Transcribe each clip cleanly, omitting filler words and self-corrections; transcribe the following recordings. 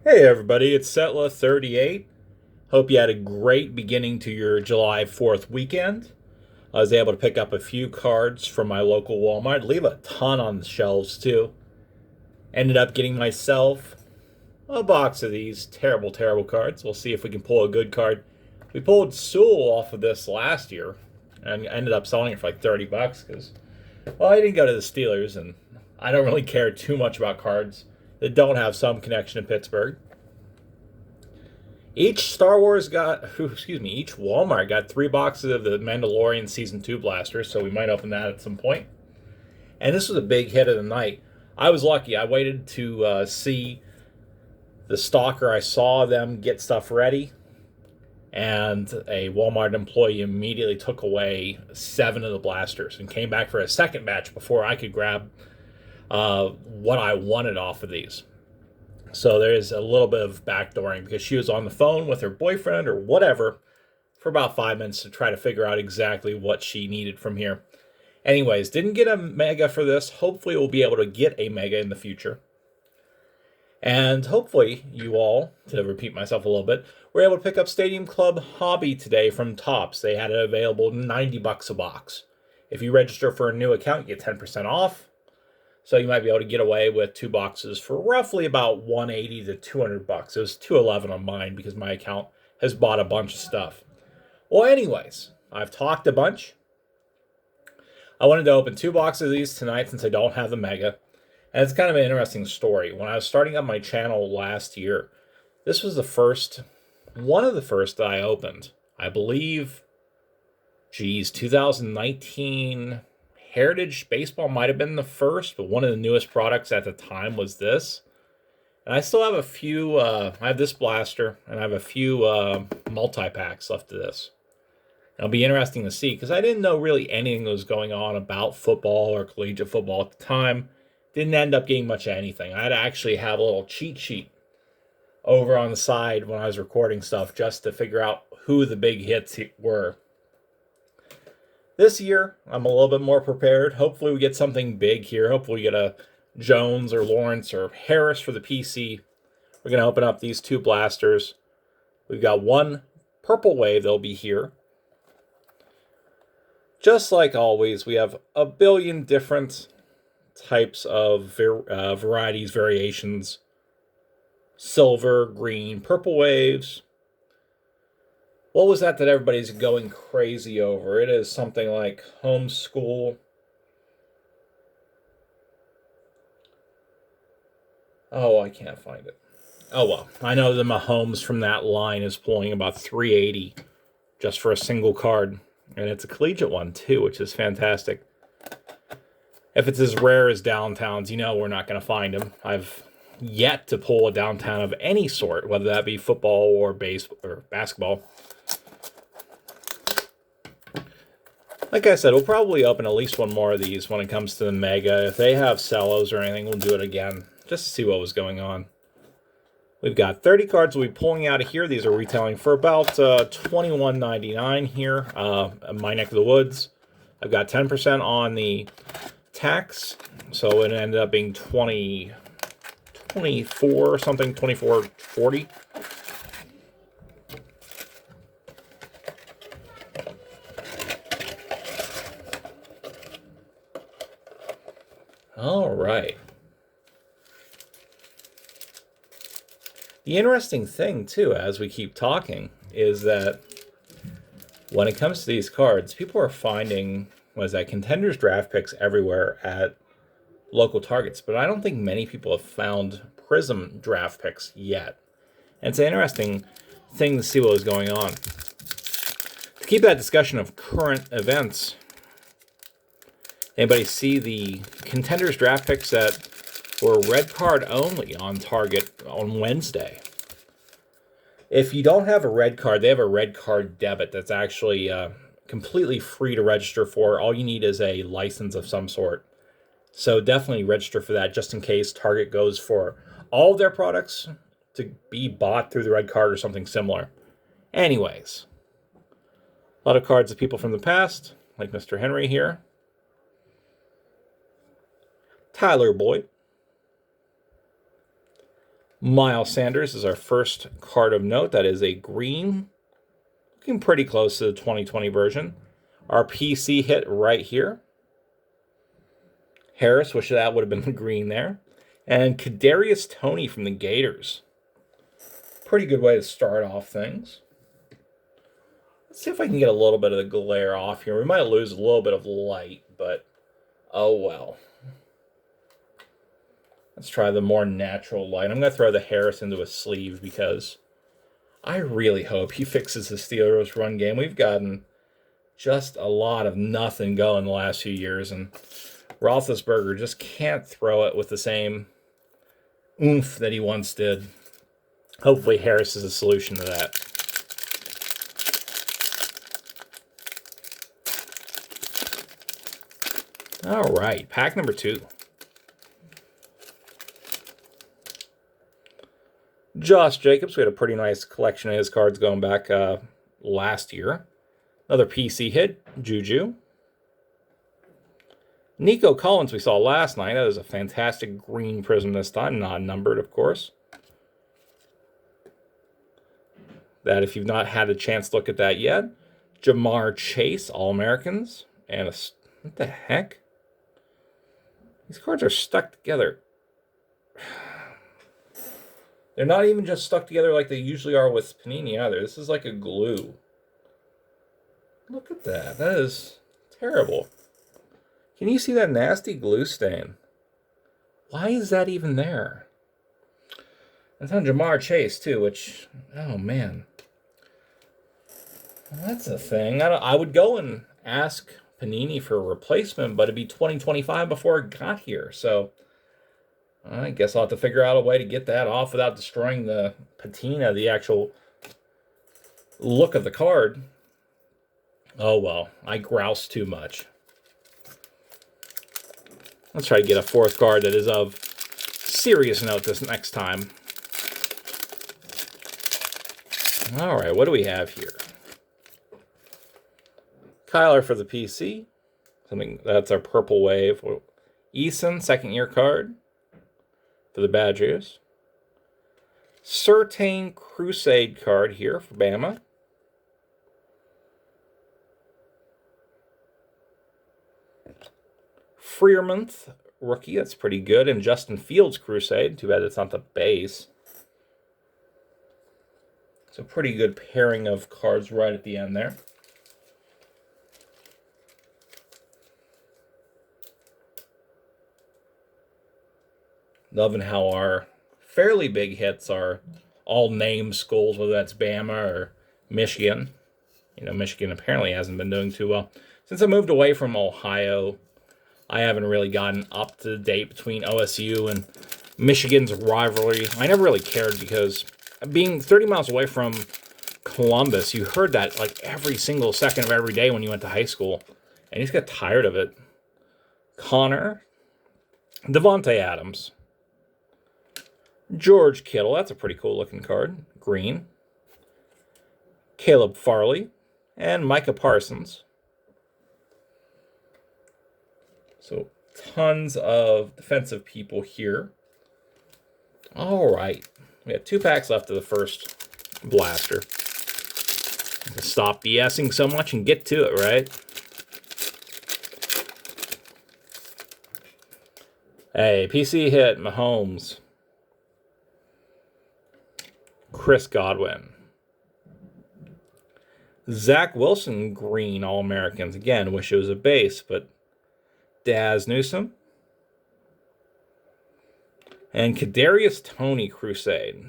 Hey everybody, it's Setla38. Hope you had a great beginning to your July 4th weekend. I was able to pick up a few cards from my local Walmart, leave a ton on the shelves too. Ended up getting myself a box of these terrible, terrible cards. We'll see if we can pull a good card. We pulled Sewell off of this last year and ended up selling it for like 30 bucks because, well, I didn't go to the Steelers and I don't really care too much about cards that don't have some connection to Pittsburgh. Each Walmart got 3 boxes of the Mandalorian Season 2 blasters, so we might open that at some point. And this was a big hit of the night. I was lucky. I waited to see the stalker. I saw them get stuff ready, and a Walmart employee immediately took away 7 of the blasters and came back for a second batch before I could grab what I wanted off of these. So there's a little bit of backdooring because she was on the phone with her boyfriend or whatever for about 5 minutes to try to figure out exactly what she needed from here. Anyways, didn't get a mega for this. Hopefully we'll be able to get a mega in the future. And hopefully you all, to repeat myself a little bit, were able to pick up Stadium Club Hobby today from Topps. They had it available 90 bucks a box. If you register for a new account, you get 10% off. So you might be able to get away with 2 boxes for roughly about 180 to 200 bucks. It was 211 on mine because my account has bought a bunch of stuff. Well, anyways, I've talked a bunch. I wanted to open 2 boxes of these tonight since I don't have the mega. And it's kind of an interesting story. When I was starting up my channel last year, this was one of the first that I opened. I believe, 2019 Heritage Baseball might have been the first, but one of the newest products at the time was this. And I still have a few, I have this blaster, and I have a few multi-packs left of this. It'll be interesting to see, because I didn't know really anything that was going on about football or collegiate football at the time. Didn't end up getting much of anything. I'd actually have a little cheat sheet over on the side when I was recording stuff just to figure out who the big hits were. This year, I'm a little bit more prepared. Hopefully we get something big here. Hopefully we get a Jones or Lawrence or Harris for the PC. We're going to open up these 2 blasters. We've got one Purple Wave that'll be here. Just like always, we have a billion different types of varieties, variations. Silver, green, purple waves. What was that everybody's going crazy over? It is something like homeschool. Oh, I can't find it. Oh, well. I know the Mahomes from that line is pulling about 380 just for a single card. And it's a collegiate one, too, which is fantastic. If it's as rare as Downtowns, you know we're not going to find them. I've yet to pull a Downtown of any sort, whether that be football or basketball. Like I said, we'll probably open at least one more of these when it comes to the Mega. If they have cellos or anything, we'll do it again, just to see what was going on. We've got 30 cards we'll be pulling out of here. These are retailing for about $21.99 here, my neck of the woods. I've got 10% on the tax, so it ended up being 24 or something, 24.40. All right. The interesting thing, too, as we keep talking, is that when it comes to these cards, people are finding, Contenders Draft Picks everywhere at local targets, but I don't think many people have found Prizm Draft Picks yet. And it's an interesting thing to see what was going on. To keep that discussion of current events, anybody see the Contenders Draft Picks that were red card only on Target on Wednesday? If you don't have a red card, they have a red card debit that's actually completely free to register for. All you need is a license of some sort. So definitely register for that just in case Target goes for all of their products to be bought through the red card or something similar. Anyways, a lot of cards of people from the past, like Mr. Henry here. Tyler Boyd. Miles Sanders is our first card of note. That is a green, looking pretty close to the 2020 version. Our PC hit right here. Harris, wish that would have been the green there. And Kadarius Toney from the Gators. Pretty good way to start off things. Let's see if I can get a little bit of the glare off here. We might lose a little bit of light, but oh well. Let's try the more natural light. I'm going to throw the Harris into a sleeve because I really hope he fixes the Steelers run game. We've gotten just a lot of nothing going the last few years, and Roethlisberger just can't throw it with the same oomph that he once did. Hopefully Harris is a solution to that. All right, pack number 2. Josh Jacobs, we had a pretty nice collection of his cards going back last year. Another PC hit, Juju. Nico Collins we saw last night. That was a fantastic green Prizm this time, not numbered, of course. That, if you've not had a chance to look at that yet, Jamar Chase, All-Americans. And what the heck? These cards are stuck together. They're not even just stuck together like they usually are with Panini either. This is like a glue. Look at that. That is terrible. Can you see that nasty glue stain? Why is that even there? It's on Jamar Chase, too, which, oh, man. Well, that's a thing. I would go and ask Panini for a replacement, but it'd be 2025 before it got here. So I guess I'll have to figure out a way to get that off without destroying the patina, the actual look of the card. Oh, well, I grouse too much. Let's try to get a fourth card that is of serious note this next time. All right, what do we have here? Kyler for the PC. That's our purple wave. Eason, second-year card for the Badgers. Surtain Crusade card here for Bama. Freiermuth rookie, that's pretty good. And Justin Fields Crusade. Too bad it's not the base. So pretty good pairing of cards right at the end there. Loving how our fairly big hits are all name schools, whether that's Bama or Michigan. You know, Michigan apparently hasn't been doing too well. Since I moved away from Ohio, I haven't really gotten up to date between OSU and Michigan's rivalry. I never really cared because being 30 miles away from Columbus, you heard that like every single second of every day when you went to high school. And you just got tired of it. Connor. Devontae Adams. George Kittle. That's a pretty cool looking card. Green. Caleb Farley. And Micah Parsons. So tons of defensive people here. All right. We have 2 packs left of the first blaster. Stop BSing so much and get to it, right? Hey, PC hit Mahomes. Chris Godwin. Zach Wilson, green All-Americans. Again, wish it was a base, but Daz Newsome. And Kadarius Toney Crusade.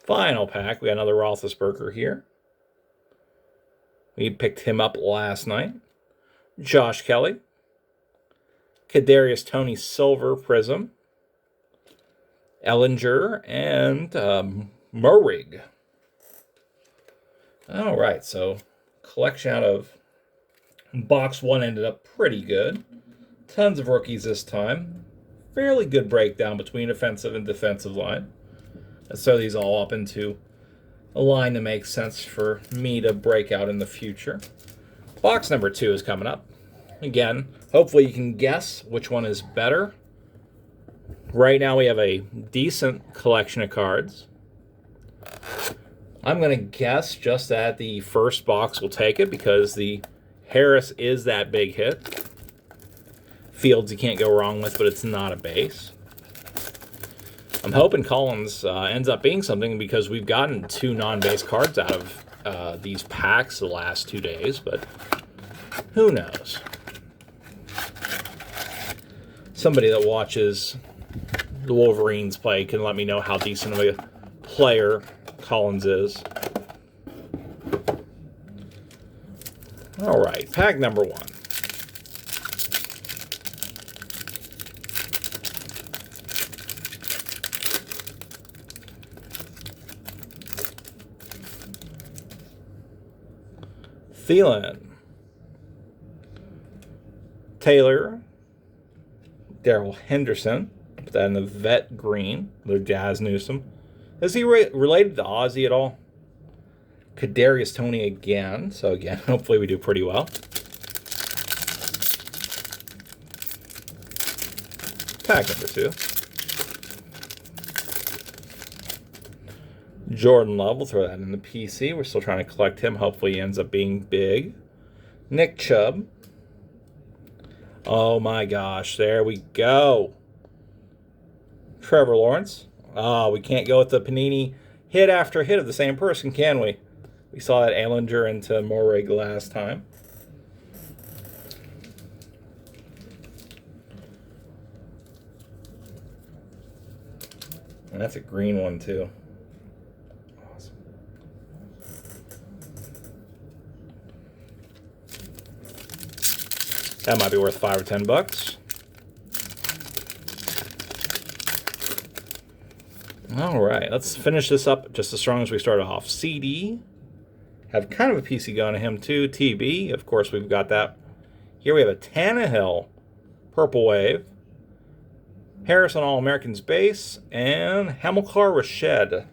Final pack. We got another Roethlisberger here. We picked him up last night. Josh Kelly. Kadarius Toney Silver Prizm. Ellinger and Murrig. All right, so collection out of box 1 ended up pretty good. Tons of rookies this time. Fairly good breakdown between offensive and defensive line. Let's throw these all up into a line that makes sense for me to break out in the future. Box number 2 is coming up. Again, hopefully you can guess which one is better. Right now we have a decent collection of cards. I'm going to guess just that the first box will take it because the Harris is that big hit. Fields you can't go wrong with, but it's not a base. I'm hoping Collins ends up being something because we've gotten 2 non-base cards out of these packs the last 2 days, but who knows? Somebody that watches the Wolverines play can let me know how decent of a player Collins is. All right, pack number 1. Thielen, Taylor, Darrell Henderson, put that in the vet green, the Jazz Newsome. Is he related to Ozzy at all? Kadarius Toney again, so again, hopefully we do pretty well. Pack number 2. Jordan Love, we'll throw that in the PC. We're still trying to collect him. Hopefully he ends up being big. Nick Chubb. Oh my gosh, there we go. Trevor Lawrence. Oh, we can't go with the Panini hit after hit of the same person, can we? We saw that Allinger into Morrig last time. And that's a green one too. That might be worth $5 or $10. All right, let's finish this up just as strong as we started off. CD, have kind of a PC going to him too. TB, of course, we've got that. Here we have a Tannehill Purple Wave, Harrison All-Americans base, and Hamilcar Rashed.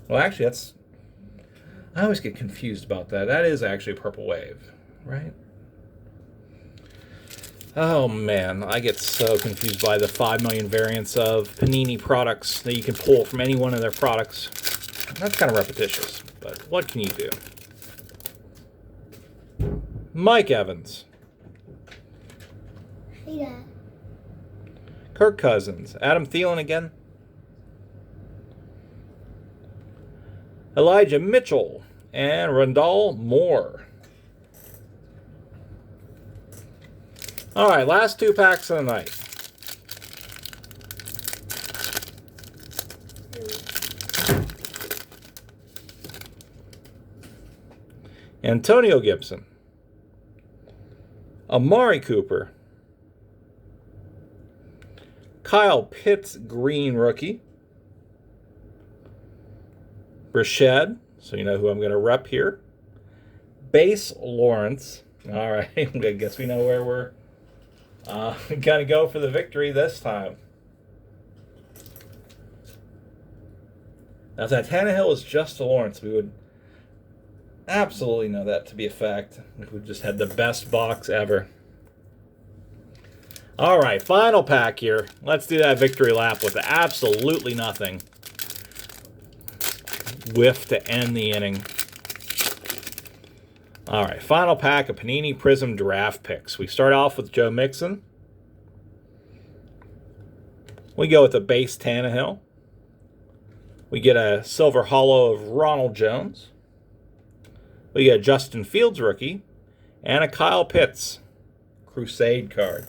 Well, actually, that's... I always get confused about that. That is actually Purple Wave, right? Oh, man. I get so confused by the 5 million variants of Panini products that you can pull from any one of their products. That's kind of repetitious, but what can you do? Mike Evans. Hey, Dad. Kirk Cousins. Adam Thielen again. Elijah Mitchell and Rondale Moore. All right, last 2 packs of the night. Antonio Gibson. Amari Cooper. Kyle Pitts, green rookie. Rashed, so you know who I'm going to rep here. Base Lawrence. All right, I guess we know where we're going to go for the victory this time. Now, if that Tannehill is just a Lawrence, we would absolutely know that to be a fact. We just had the best box ever. All right, final pack here. Let's do that victory lap with absolutely nothing. Whiff to end the inning. All right, final pack of Panini Prizm Draft Picks. We start off with Joe Mixon. We go with the base Tannehill. We get a silver hollow of Ronald Jones. We get a Justin Fields rookie. And a Kyle Pitts Crusade card.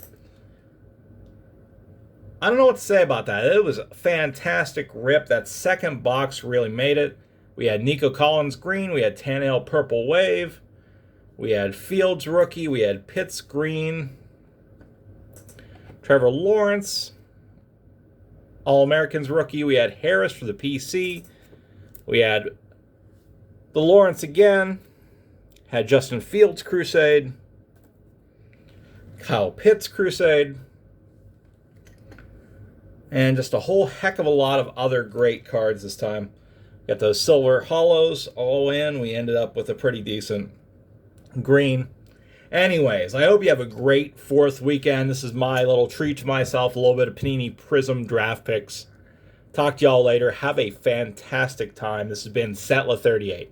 I don't know what to say about that. It was a fantastic rip. That second box really made it. We had Nico Collins green. We had Tannehill Purple Wave. We had Fields rookie. We had Pitts green. Trevor Lawrence All-Americans rookie. We had Harris for the PC. We had the Lawrence again. Had Justin Fields Crusade. Kyle Pitts Crusade. And just a whole heck of a lot of other great cards this time. Got those silver hollows all in. We ended up with a pretty decent green. Anyways, I hope you have a great 4th weekend. This is my little treat to myself, a little bit of Panini Prizm Draft Picks. Talk to y'all later. Have a fantastic time. This has been Settler38.